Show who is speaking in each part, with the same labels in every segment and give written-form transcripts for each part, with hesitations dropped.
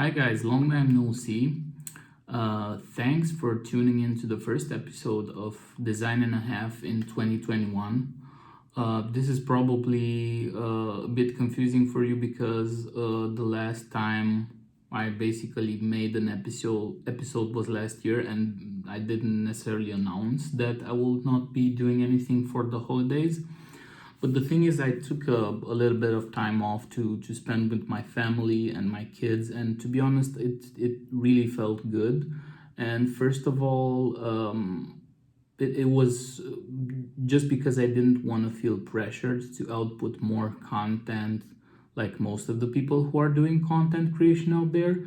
Speaker 1: Hi guys, long time no see. Thanks for tuning in to the first episode of Design and a Half in 2021. This is probably a bit confusing for you because the last time I basically made an episode was last year, and I didn't necessarily announce that I will not be doing anything for the holidays. But the thing is, I took a little bit of time off to spend with my family and my kids, and to be honest, it really felt good. And first of all, it was just because I didn't want to feel pressured to output more content like most of the people who are doing content creation out there,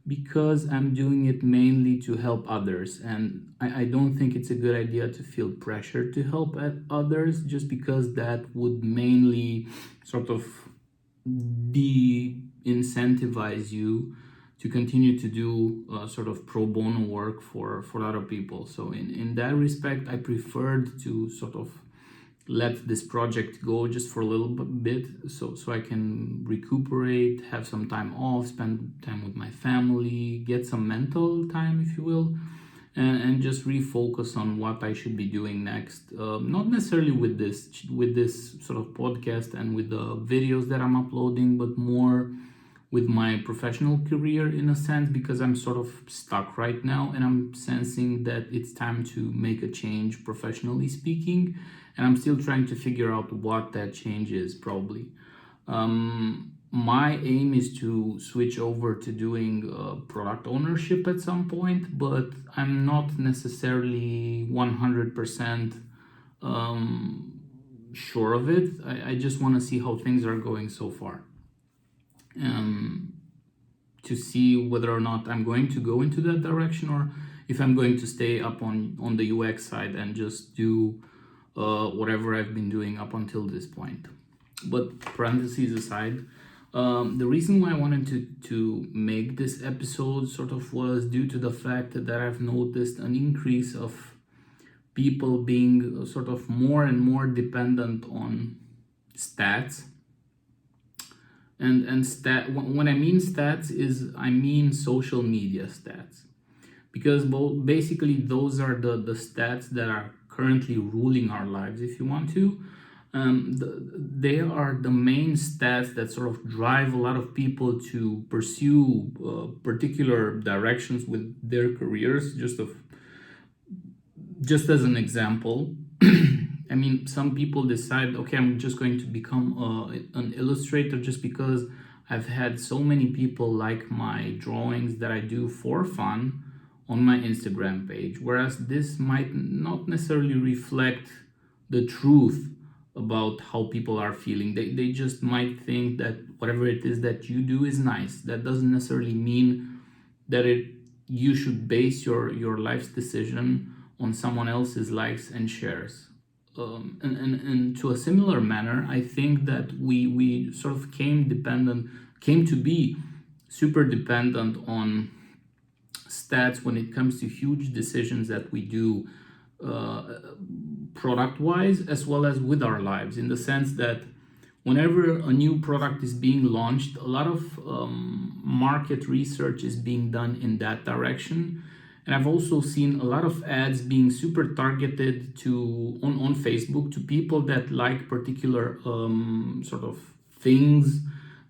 Speaker 1: because I'm doing it mainly to help others. And I don't think it's a good idea to feel pressure to help others, just because that would mainly sort of de-incentivize you to continue to do sort of pro bono work for other people. So in that respect, I preferred to sort of let this project go just for a little bit, so I can recuperate, have some time off, spend time with my family, get some mental time, if you will, and just refocus on what I should be doing next. Not necessarily with this sort of podcast and with the videos that I'm uploading, but more with my professional career, in a sense, because I'm sort of stuck right now and I'm sensing that it's time to make a change, professionally speaking, and I'm still trying to figure out what that change is, probably. My aim is to switch over to doing product ownership at some point, but I'm not necessarily 100% sure of it. I just want to see how things are going so far. To see whether or not I'm going to go into that direction, or if I'm going to stay up on the UX side and just do whatever I've been doing up until this point. But parentheses aside, the reason why I wanted to make this episode sort of was due to the fact that I've noticed an increase of people being sort of more and more dependent on stats. And when I mean stats, I mean social media stats, because basically those are the stats that are currently ruling our lives, if you want to. They are the main stats that sort of drive a lot of people to pursue particular directions with their careers. Just as an example, I mean, some people decide, okay, I'm just going to become an illustrator just because I've had so many people like my drawings that I do for fun on my Instagram page, whereas this might not necessarily reflect the truth about how people are feeling. They just might think that whatever it is that you do is nice. That doesn't necessarily mean that you should base your life's decision on someone else's likes and shares. And to a similar manner, I think that we sort of came to be super dependent on stats when it comes to huge decisions that we do product wise, as well as with our lives, in the sense that whenever a new product is being launched, a lot of market research is being done in that direction. And I've also seen a lot of ads being super targeted on Facebook to people that like particular sort of things.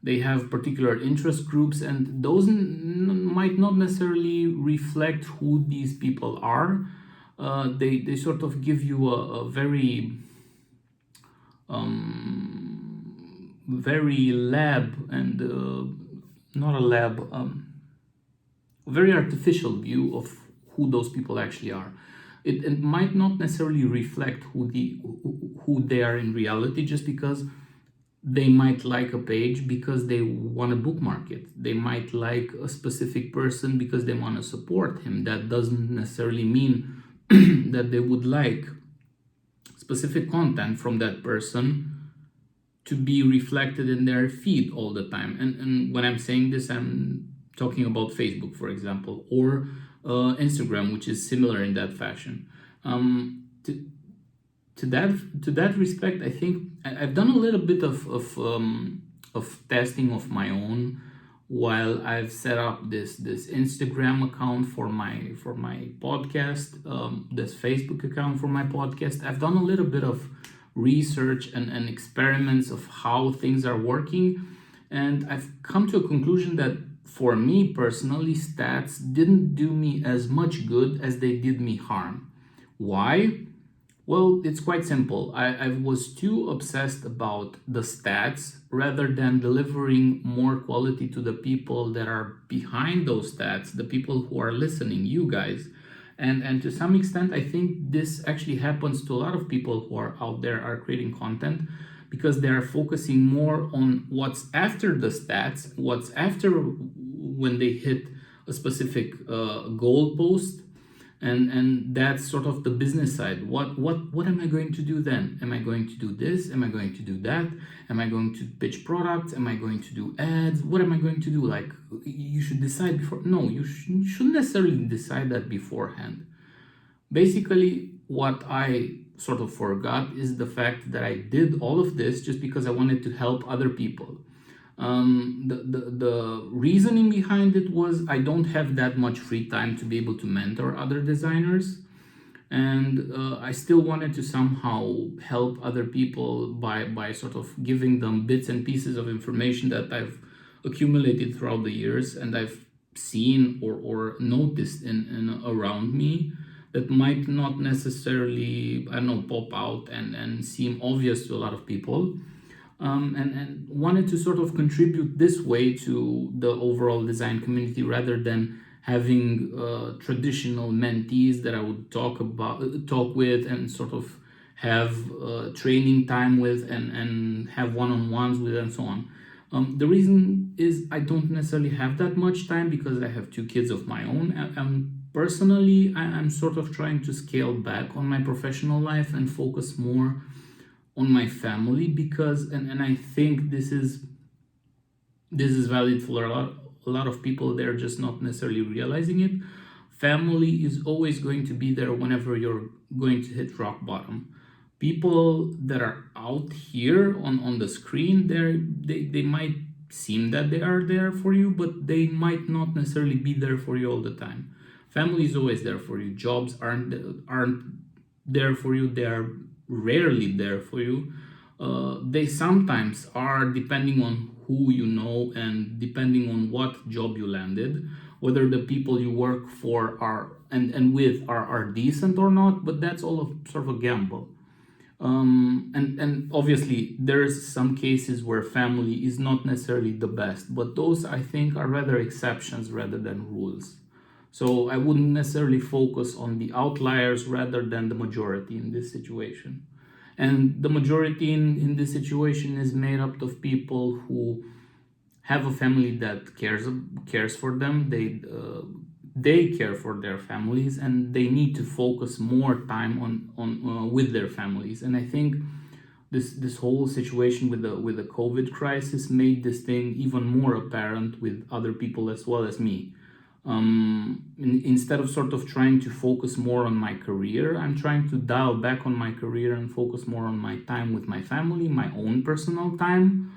Speaker 1: They have particular interest groups, and those might not necessarily reflect who these people are. They sort of give you a very very lab and not a lab, very artificial view of who those people actually are. It might not necessarily reflect who they are in reality, just because they might like a page because they want to bookmark it. They might like a specific person because they want to support him. That doesn't necessarily mean that they would like specific content from that person to be reflected in their feed all the time. And when I'm saying this, I'm talking about Facebook, for example, or Instagram, which is similar in that fashion. To that respect, I think I've done a little bit of testing of my own while I've set up this Instagram account for my podcast, this Facebook account for my podcast. I've done a little bit of research and experiments of how things are working, and I've come to a conclusion that for me personally, stats didn't do me as much good as they did me harm. Why? Well, it's quite simple. I was too obsessed about the stats rather than delivering more quality to the people that are behind those stats, the people who are listening, you guys. And to some extent, I think this actually happens to a lot of people who are out there are creating content, because they are focusing more on what's after the stats, what's after when they hit a specific goal post. And that's sort of the business side. What am I going to do then? Am I going to do this? Am I going to do that? Am I going to pitch products? Am I going to do ads? What am I going to do? Like, you should decide before. No, you shouldn't necessarily decide that beforehand. Basically, what I sort of forgot is the fact that I did all of this just because I wanted to help other people. The reasoning behind it was I don't have that much free time to be able to mentor other designers, and I still wanted to somehow help other people by sort of giving them bits and pieces of information that I've accumulated throughout the years and I've seen or noticed in around me that might not necessarily, I don't know, pop out and seem obvious to a lot of people. And wanted to sort of contribute this way to the overall design community rather than having traditional mentees that I would talk with and sort of have training time with and have one-on-ones with and so on. The reason is I don't necessarily have that much time because I have 2 kids of my own. Personally, I'm sort of trying to scale back on my professional life and focus more on my family, because and I think this is valid for a lot of people. They're just not necessarily realizing it. Family is always going to be there whenever you're going to hit rock bottom. People that are out here on the screen, they might seem that they are there for you, but they might not necessarily be there for you all the time. Family is always there for you. Jobs aren't there for you. They are rarely there for you. They sometimes are, depending on who you know and depending on what job you landed, whether the people you work for are and with are decent or not, but that's all sort of a gamble. And obviously there's some cases where family is not necessarily the best, but those I think are rather exceptions rather than rules. So I wouldn't necessarily focus on the outliers rather than the majority in this situation. And the majority in this situation is made up of people who have a family that cares for them. They care for their families, and they need to focus more time on with their families. And I think this whole situation with the COVID crisis made this thing even more apparent with other people as well as me. Instead of sort of trying to focus more on my career, I'm trying to dial back on my career and focus more on my time with my family, my own personal time,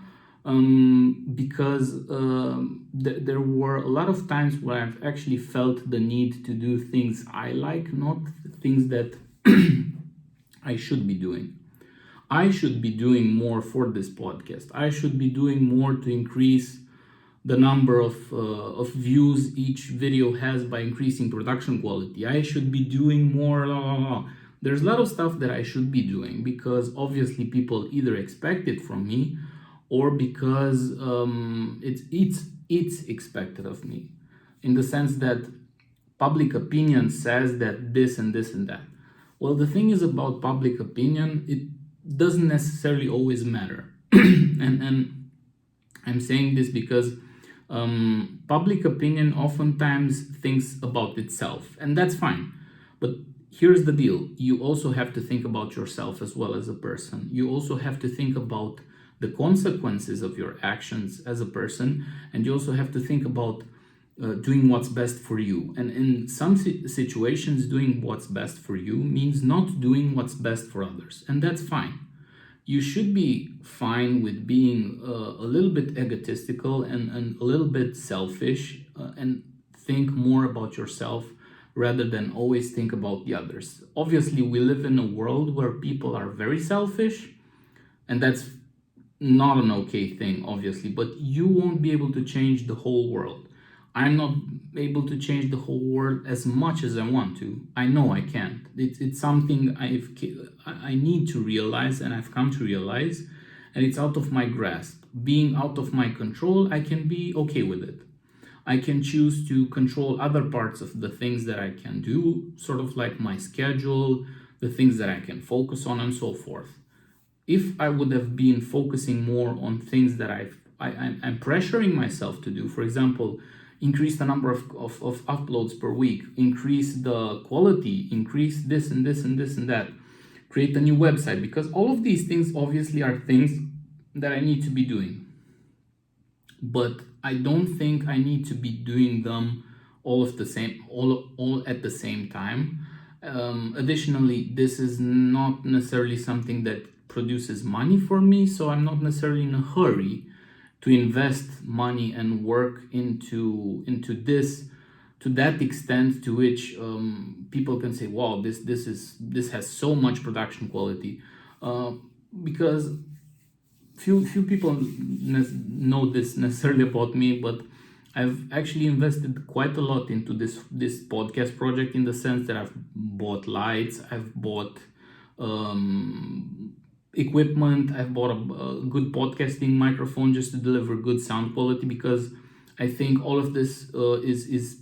Speaker 1: because there were a lot of times where I've actually felt the need to do things I like, not things that I should be doing. I should be doing more for this podcast. I should be doing more to increase the number of views each video has by increasing production quality. I should be doing more, There's a lot of stuff that I should be doing because obviously people either expect it from me or because it's expected of me, in the sense that public opinion says that this and this and that. Well, the thing is about public opinion, it doesn't necessarily always matter. and I'm saying this because public opinion oftentimes thinks about itself, and that's fine. But here's the deal. You also have to think about yourself as well as a person. You also have to think about the consequences of your actions as a person, and you also have to think about doing what's best for you. And in some situations, doing what's best for you means not doing what's best for others, and that's fine. you should be fine with being a little bit egotistical and a little bit selfish, and think more about yourself rather than always think about the others. Obviously, we live in a world where people are very selfish, and that's not an okay thing, obviously, but you won't be able to change the whole world. I'm not able to change the whole world as much as I want to. I know I can't. It's something I need to realize, and I've come to realize, and it's out of my grasp. Being out of my control, I can be okay with it. I can choose to control other parts of the things that I can do, sort of like my schedule, the things that I can focus on, and so forth. If I would have been focusing more on things that I'm pressuring myself to do, for example, increase the number of uploads per week, increase the quality, increase this and this and this and that, create a new website, because all of these things obviously are things that I need to be doing. But I don't think I need to be doing them all at the same time. Additionally, this is not necessarily something that produces money for me, so I'm not necessarily in a hurry to invest money and work into this to that extent to which people can say, "Wow, this has so much production quality," because few people know this necessarily about me, but I've actually invested quite a lot into this podcast project, in the sense that I've bought lights, I've bought equipment, I've bought a good podcasting microphone just to deliver good sound quality, because I think all of this is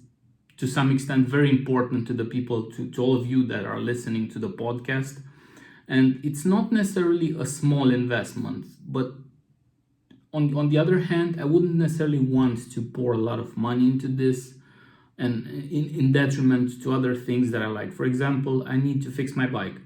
Speaker 1: to some extent very important to the people, to all of you that are listening to the podcast. And it's not necessarily a small investment, but on the other hand, I wouldn't necessarily want to pour a lot of money into this, and in detriment to other things that I like. For example, I need to fix my bike.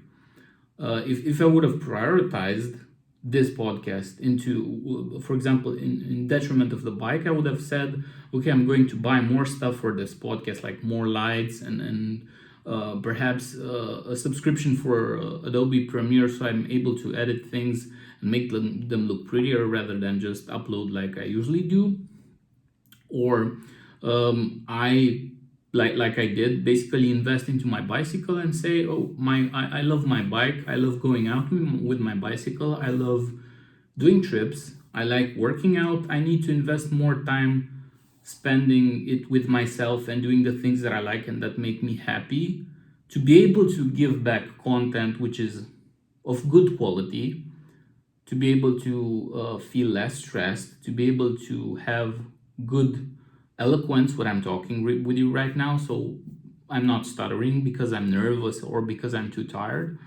Speaker 1: If I would have prioritized this podcast into, for example, in detriment of the bike, I would have said, okay, I'm going to buy more stuff for this podcast, like more lights and perhaps a subscription for Adobe Premiere, so I'm able to edit things and make them look prettier rather than just upload like I usually do. Or I like I did, basically invest into my bicycle and say, oh, I love my bike, I love going out with my bicycle, I love doing trips, I like working out. I need to invest more time spending it with myself and doing the things that I like and that make me happy, to be able to give back content which is of good quality, to be able to feel less stressed, to be able to have good eloquence when I'm talking with you right now, so I'm not stuttering because I'm nervous or because I'm too tired.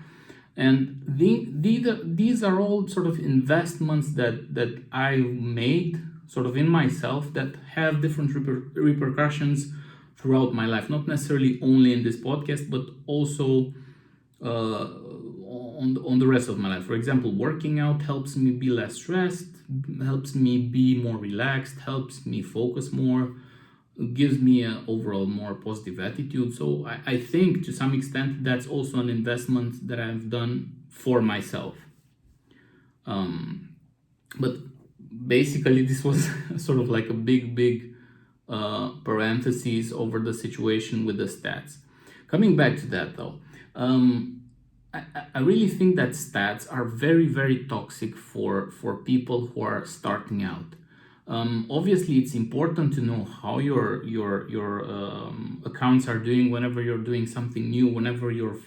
Speaker 1: And these are all sort of investments that I made sort of in myself, that have different repercussions throughout my life, not necessarily only in this podcast, but also on the rest of my life. For example, working out helps me be less stressed, helps me be more relaxed, helps me focus more, gives me an overall more positive attitude. So I think to some extent that's also an investment that I've done for myself. But basically this was sort of like a big parentheses over the situation with the stats. Coming back to that though, I really think that stats are very toxic for people who are starting out. Obviously, it's important to know how your accounts are doing whenever you're doing something new, whenever you're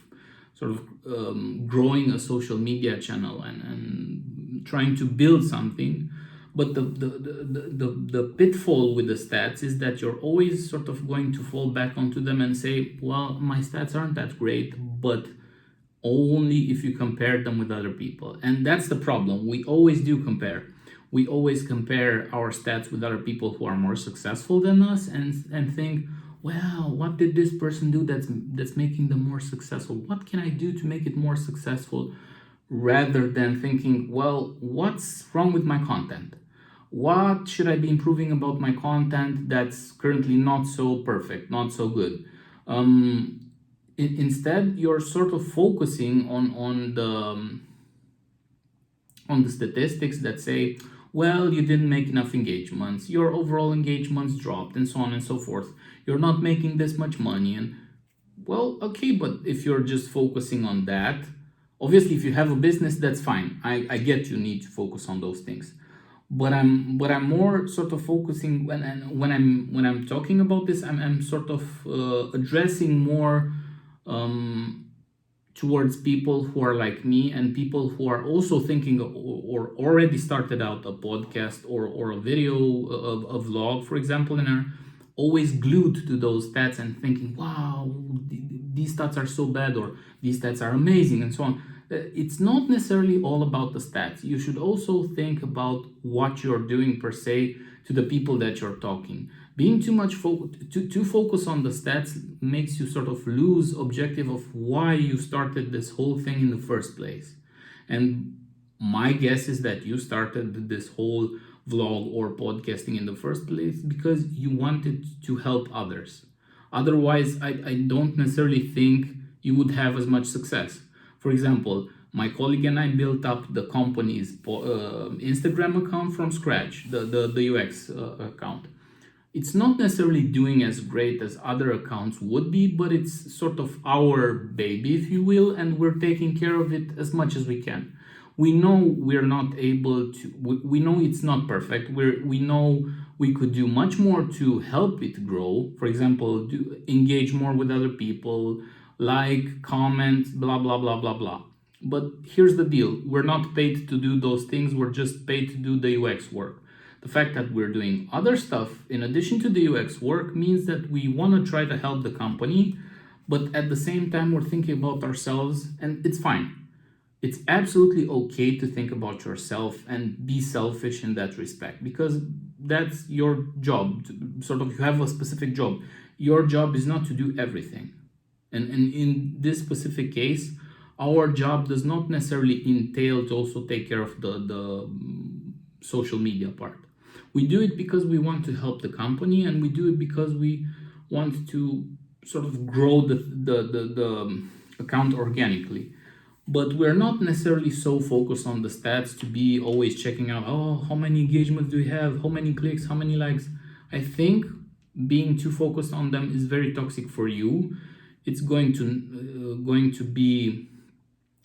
Speaker 1: sort of growing a social media channel and trying to build something. But the pitfall with the stats is that you're always sort of going to fall back onto them and say, well, my stats aren't that great, but only if you compare them with other people. And that's the problem. We always do compare. We always compare our stats with other people who are more successful than us and think, well, what did this person do that's making them more successful? What can I do to make it more successful? Rather than thinking, well, what's wrong with my content? What should I be improving about my content that's currently not so perfect, not so good? Instead, you're sort of focusing on on the statistics that say, well, you didn't make enough engagements, your overall engagements dropped, and so on and so forth. You're not making this much money. And well, okay, but if you're just focusing on that, obviously, if you have a business, that's fine. I get you need to focus on those things. But I'm more sort of focusing when I'm talking about this, I'm sort of addressing more towards people who are like me and people who are also thinking or already started out a podcast or a video, a vlog, for example, and are always glued to those stats and thinking, wow, these stats are so bad, or these stats are amazing, and so on. It's not necessarily all about the stats. You should also think about what you're doing per se to the people that you're talking. Being too much too focused on the stats makes you sort of lose objective of why you started this whole thing in the first place. And my guess is that you started this whole vlog or podcasting in the first place because you wanted to help others. Otherwise, I don't necessarily think you would have as much success. For example, my colleague and I built up the company's Instagram account from scratch, the UX account. It's not necessarily doing as great as other accounts would be, but it's sort of our baby, if you will, and we're taking care of it as much as we can. We know we're not able to, we know it's not perfect. We know we could do much more to help it grow. For example, engage more with other people, like, comment, blah, blah, blah, blah, blah. But here's the deal. We're not paid to do those things. We're just paid to do the UX work. The fact that we're doing other stuff in addition to the UX work means that we want to try to help the company, but at the same time, we're thinking about ourselves, and it's fine. It's absolutely okay to think about yourself and be selfish in that respect, because that's your job. Sort of, you have a specific job. Your job is not to do everything. And in this specific case, our job does not necessarily entail to also take care of the social media part. We do it because we want to help the company, and we do it because we want to sort of grow the account organically. But we're not necessarily so focused on the stats to be always checking out, oh, how many engagements do we have? How many clicks? How many likes? I think being too focused on them is very toxic for you. It's going to be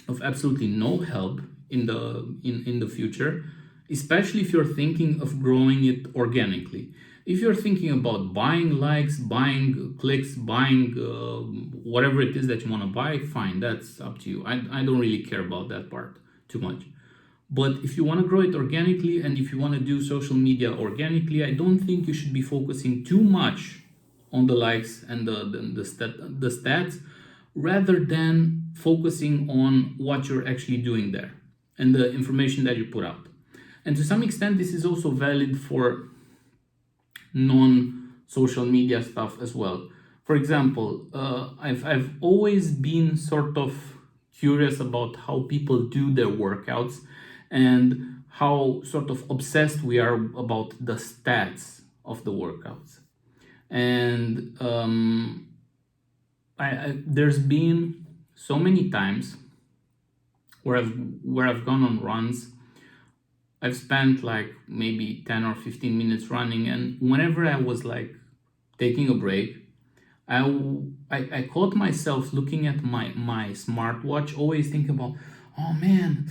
Speaker 1: of absolutely no help in the future, especially if you're thinking of growing it organically. If you're thinking about buying likes, buying clicks, buying whatever it is that you want to buy, fine, that's up to you. I don't really care about that part too much. But if you want to grow it organically and if you want to do social media organically, I don't think you should be focusing too much on the likes and the stats, rather than focusing on what you're actually doing there and the information that you put out. And to some extent, this is also valid for non-social media stuff as well. For example, I've always been sort of curious about how people do their workouts and how sort of obsessed we are about the stats of the workouts. And there's been so many times where I've gone on runs. I've spent like maybe 10 or 15 minutes running, and whenever I was like taking a break, I caught myself looking at my smartwatch, always thinking about, oh man,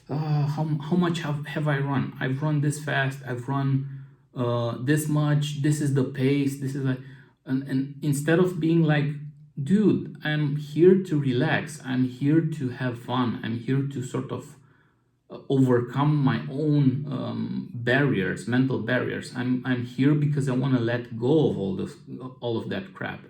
Speaker 1: how much have I run? I've run this fast, I've run this much, this is the pace, this is like, and instead of being like, dude, I'm here to relax, I'm here to have fun, I'm here to sort of overcome my own barriers, mental barriers. I'm here because I want to let go of all of that crap.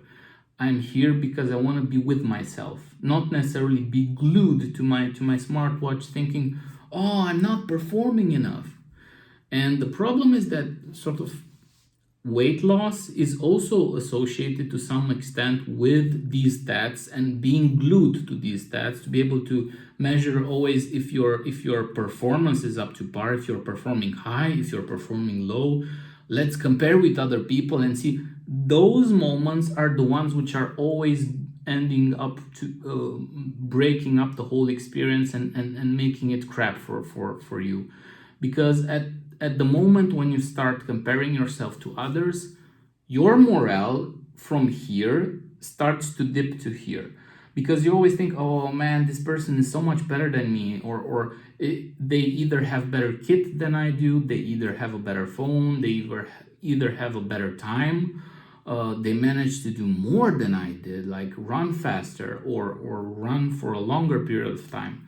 Speaker 1: I'm here because I want to be with myself, not necessarily be glued to my smartwatch thinking, oh, I'm not performing enough. And the problem is that sort of weight loss is also associated to some extent with these stats, and being glued to these stats to be able to measure always if your performance is up to par, if you're performing high, if you're performing low. Let's compare with other people and see. Those moments are the ones which are always ending up to breaking up the whole experience and making it crap for you. Because at the moment when you start comparing yourself to others, your morale from here starts to dip to here, because you always think, oh man, this person is so much better than me, or they either have better kit than I do, they either have a better phone, they either have a better time, they managed to do more than I did, like run faster or run for a longer period of time.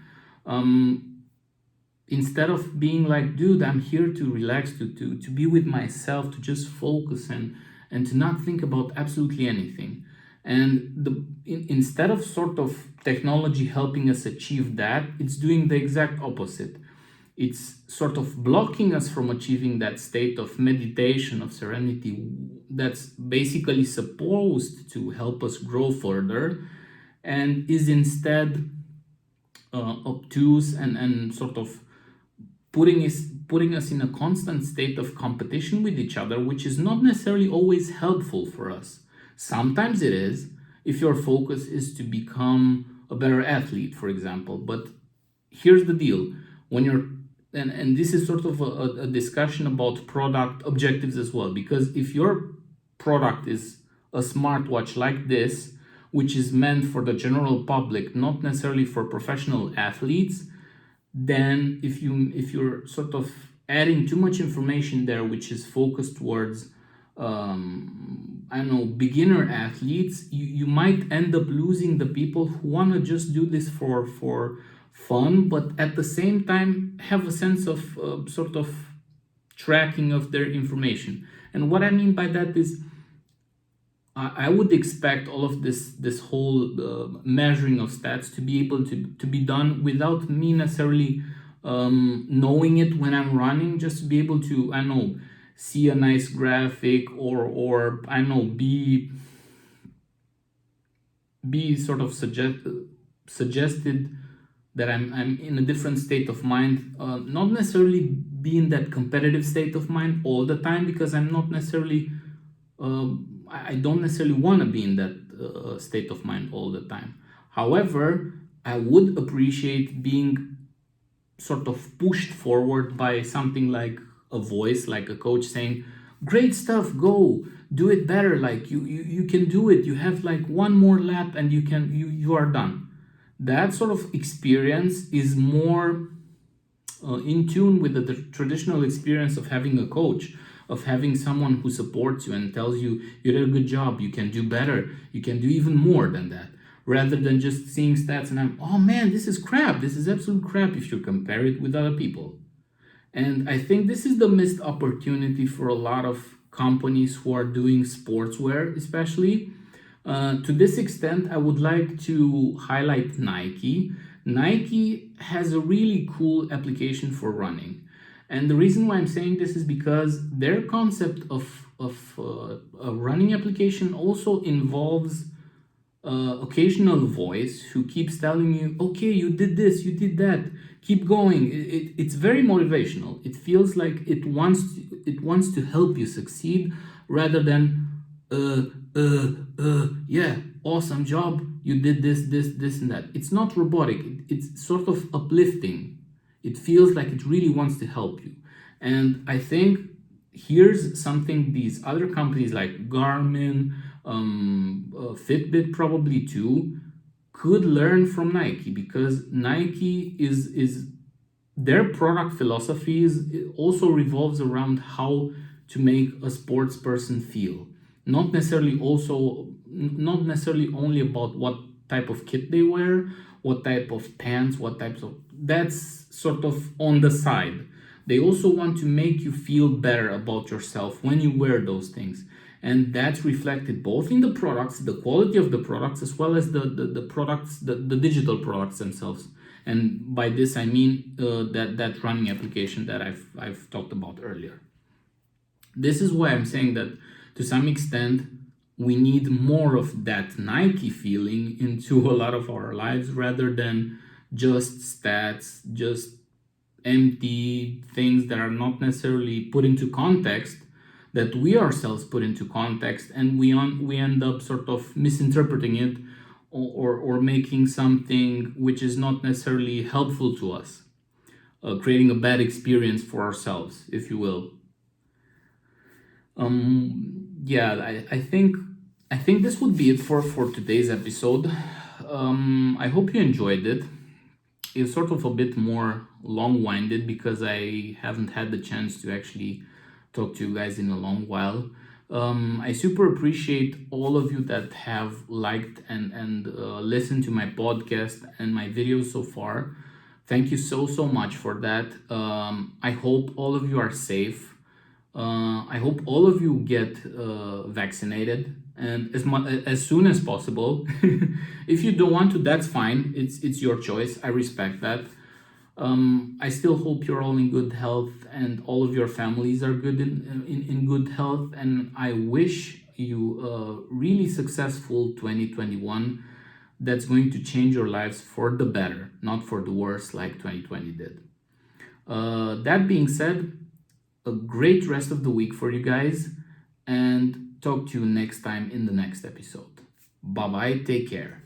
Speaker 1: Instead of being like, dude, I'm here to relax, to be with myself, to just focus and to not think about absolutely anything. And instead of sort of technology helping us achieve that, it's doing the exact opposite. It's sort of blocking us from achieving that state of meditation, of serenity, that's basically supposed to help us grow further, and is instead obtuse and sort of putting us in a constant state of competition with each other, which is not necessarily always helpful for us. Sometimes it is, if your focus is to become a better athlete, for example. But here's the deal: when you're and this is sort of a discussion about product objectives as well, because if your product is a smartwatch like this, which is meant for the general public, not necessarily for professional athletes, then if you're sort of adding too much information there, which is focused towards I don't know, beginner athletes, you might end up losing the people who want to just do this for fun, but at the same time have a sense of sort of tracking of their information. And what I mean by that is, I would expect all of this whole measuring of stats to be able to be done without me necessarily knowing it when I'm running, just to be able to, I don't know, see a nice graphic or I don't know, be sort of suggested that I'm in a different state of mind, not necessarily be in that competitive state of mind all the time, because I'm not necessarily I don't necessarily want to be in that state of mind all the time. However, I would appreciate being sort of pushed forward by something like a voice, like a coach saying, great stuff, go do it better, like you can do it, you have like one more lap and you are done. That sort of experience is more in tune with the traditional experience of having a coach, of having someone who supports you and tells you you did a good job, you can do better, you can do even more than that, rather than just seeing stats and oh man, this is crap, this is absolute crap if you compare it with other people. And I think this is the missed opportunity for a lot of companies who are doing sportswear, especially. To this extent, I would like to highlight Nike. Nike has a really cool application for running. And the reason why I'm saying this is because their concept of a running application also involves occasional voice who keeps telling you, okay, you did this, you did that, keep going. It's very motivational. It feels like it wants to help you succeed, rather than yeah, awesome job, you did this and that. It's not robotic. It's sort of uplifting. It feels like it really wants to help you. And I think here's something these other companies like Garmin, Fitbit probably too, could learn from Nike, because Nike is their product philosophy also revolves around how to make a sports person feel. Not necessarily only about what type of kit they wear, what type of pants, what types of, that's sort of on the side. They also want to make you feel better about yourself when you wear those things. And that's reflected both in the products, the quality of the products, as well as the products, the digital products themselves. And by this I mean that running application that I've talked about earlier. This is why I'm saying that to some extent we need more of that Nike feeling into a lot of our lives, rather than just stats, just empty things that are not necessarily put into context, that we ourselves put into context, and we end up sort of misinterpreting it, or making something which is not necessarily helpful to us, creating a bad experience for ourselves, if you will. Yeah, I think this would be it for today's episode. I hope you enjoyed it. It's sort of a bit more long-winded because I haven't had the chance to actually talk to you guys in a long while. I super appreciate all of you that have liked and listened to my podcast and my videos so far. Thank you so much for that. I hope all of you are safe. I hope all of you get vaccinated and as soon as possible. If you don't want to, that's fine. It's your choice. I respect that. I still hope you're all in good health and all of your families are good in good health. And I wish you a really successful 2021 that's going to change your lives for the better, not for the worse like 2020 did. That being said, a great rest of the week for you guys and talk to you next time in the next episode. Bye bye, take care.